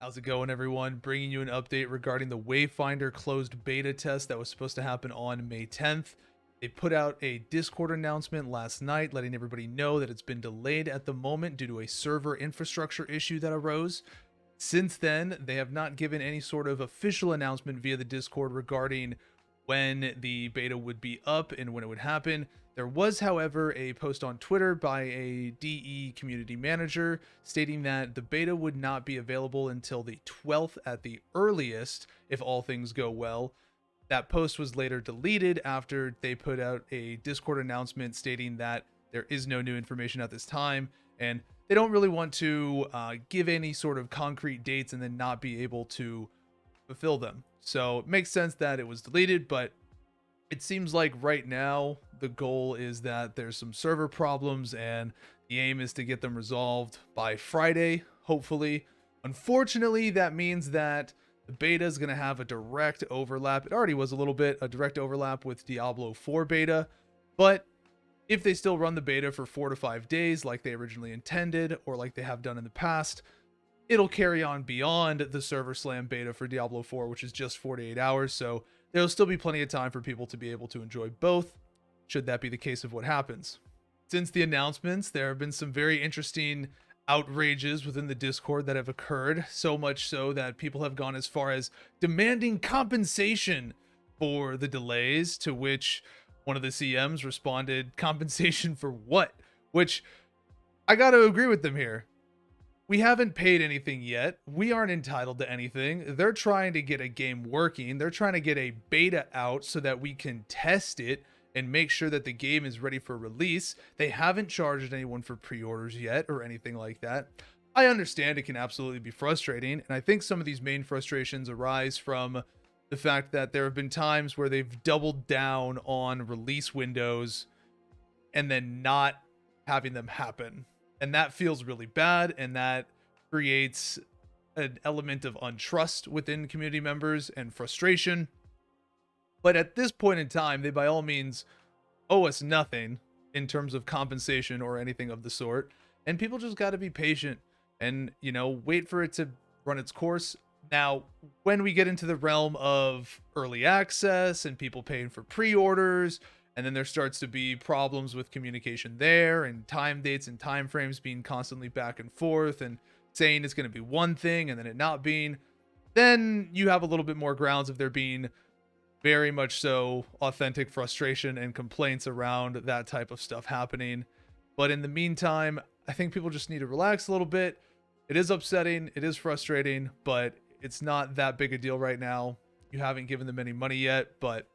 How's it going, everyone? Bringing you an update regarding the Wayfinder closed beta test that was supposed to happen on May 10th. They put out a Discord announcement last night letting everybody know that it's been delayed at the moment due to a server infrastructure issue that arose. Since then, they have not given any sort of official announcement via the Discord regarding when the beta would be up and when it would happen. There was, however, a post on Twitter by a DE community manager stating that the beta would not be available until the 12th at the earliest if all things go well. That post was later deleted after they put out a Discord announcement stating that there is no new information at this time, and they don't really want to give any sort of concrete dates and then not be able to fulfill them. So it makes sense that it was deleted, but it seems like right now the goal is that there's some server problems and the aim is to get them resolved by Friday, hopefully. Unfortunately, that means that the beta is going to have a direct overlap. It already was a little bit, a direct overlap with Diablo 4 beta, but if they still run the beta for 4 to 5 days like they originally intended or like they have done in the past, it'll carry on beyond the server slam beta for Diablo 4, which is just 48 hours. So there'll still be plenty of time for people to be able to enjoy both, should that be the case of what happens. Since the announcements, there have been some very interesting outrages within the Discord that have occurred, so much so that people have gone as far as demanding compensation for the delays, to which one of the CMs responded, compensation for what? Which I gotta agree with them here. We haven't paid anything yet. We aren't entitled to anything. They're trying to get a game working. They're trying to get a beta out so that we can test it and make sure that the game is ready for release. They haven't charged anyone for pre-orders yet or anything like that. I understand it can absolutely be frustrating, and I think some of these main frustrations arise from the fact that there have been times where they've doubled down on release windows and then not having them happen. And that feels really bad, and that creates an element of untrust within community members and frustration. But at this point in time, they by all means owe us nothing in terms of compensation or anything of the sort. And people just got to be patient and, wait for it to run its course. Now, when we get into the realm of early access and people paying for pre-orders, and then there starts to be problems with communication there and time dates and time frames being constantly back and forth and saying it's going to be one thing and then it not being, then you have a little bit more grounds of there being very much so authentic frustration and complaints around that type of stuff happening. But in the meantime, I think people just need to relax a little bit. It is upsetting, it is frustrating, but it's not that big a deal right now. You haven't given them any money yet, but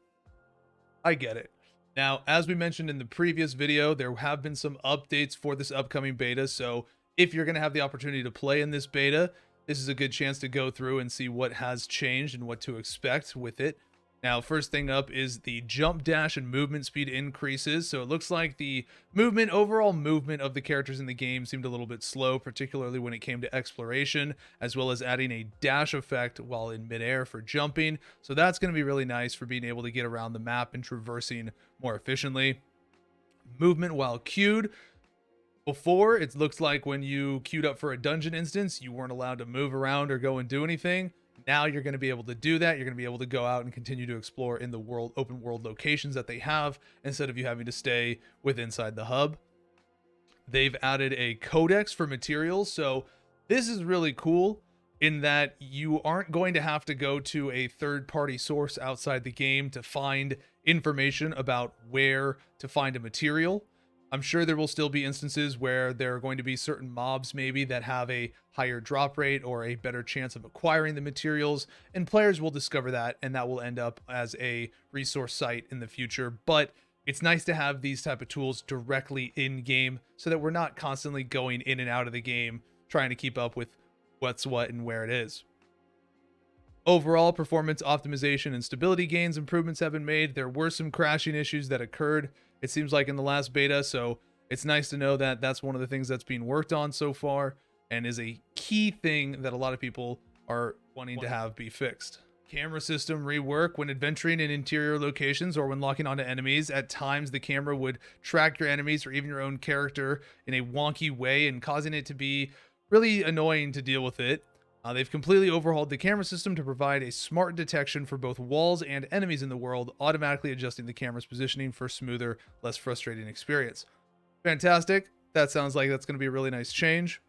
I get it. Now, as we mentioned in the previous video, there have been some updates for this upcoming beta, so if you're going to have the opportunity to play in this beta, this is a good chance to go through and see what has changed and what to expect with it. Now, first thing up is the jump, dash, and movement speed increases. So it looks like the overall movement of the characters in the game seemed a little bit slow, particularly when it came to exploration, as well as adding a dash effect while in midair for jumping. So that's going to be really nice for being able to get around the map and traversing more efficiently. Movement while queued. Before, it looks like when you queued up for a dungeon instance, you weren't allowed to move around or go and do anything. Now you're going to be able to do that. You're going to be able to go out and continue to explore in the open world locations that they have, instead of you having to stay inside the hub. They've added a codex for materials. So this is really cool in that you aren't going to have to go to a third-party source outside the game to find information about where to find a material. I'm sure there will still be instances where there are going to be certain mobs maybe that have a higher drop rate or a better chance of acquiring the materials, and players will discover that, and that will end up as a resource site in the future. But it's nice to have these type of tools directly in game so that we're not constantly going in and out of the game trying to keep up with what's what and where it is. Overall, performance optimization and stability gains improvements have been made. There were some crashing issues that occurred, it seems like, in the last beta, so it's nice to know that that's one of the things that's being worked on so far and is a key thing that a lot of people are wanting to have be fixed. Camera system rework. When adventuring in interior locations or when locking onto enemies, at times the camera would track your enemies or even your own character in a wonky way and causing it to be really annoying to deal with it. They've completely overhauled the camera system to provide a smart detection for both walls and enemies in the world, automatically adjusting the camera's positioning for smoother, less frustrating experience. Fantastic. That sounds like that's going to be a really nice change.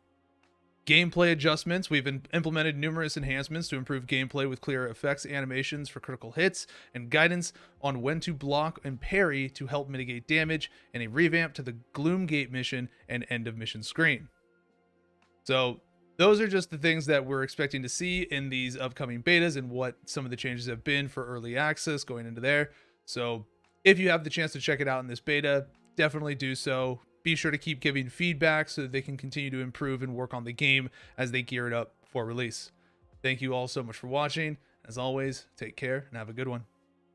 Gameplay adjustments. We've implemented numerous enhancements to improve gameplay with clearer effects, animations for critical hits, and guidance on when to block and parry to help mitigate damage, and a revamp to the Gloom Gate mission and end of mission screen. So those are just the things that we're expecting to see in these upcoming betas and what some of the changes have been for early access going into there. So if you have the chance to check it out in this beta, definitely do so. Be sure to keep giving feedback so that they can continue to improve and work on the game as they gear it up for release. Thank you all so much for watching. As always, take care and have a good one.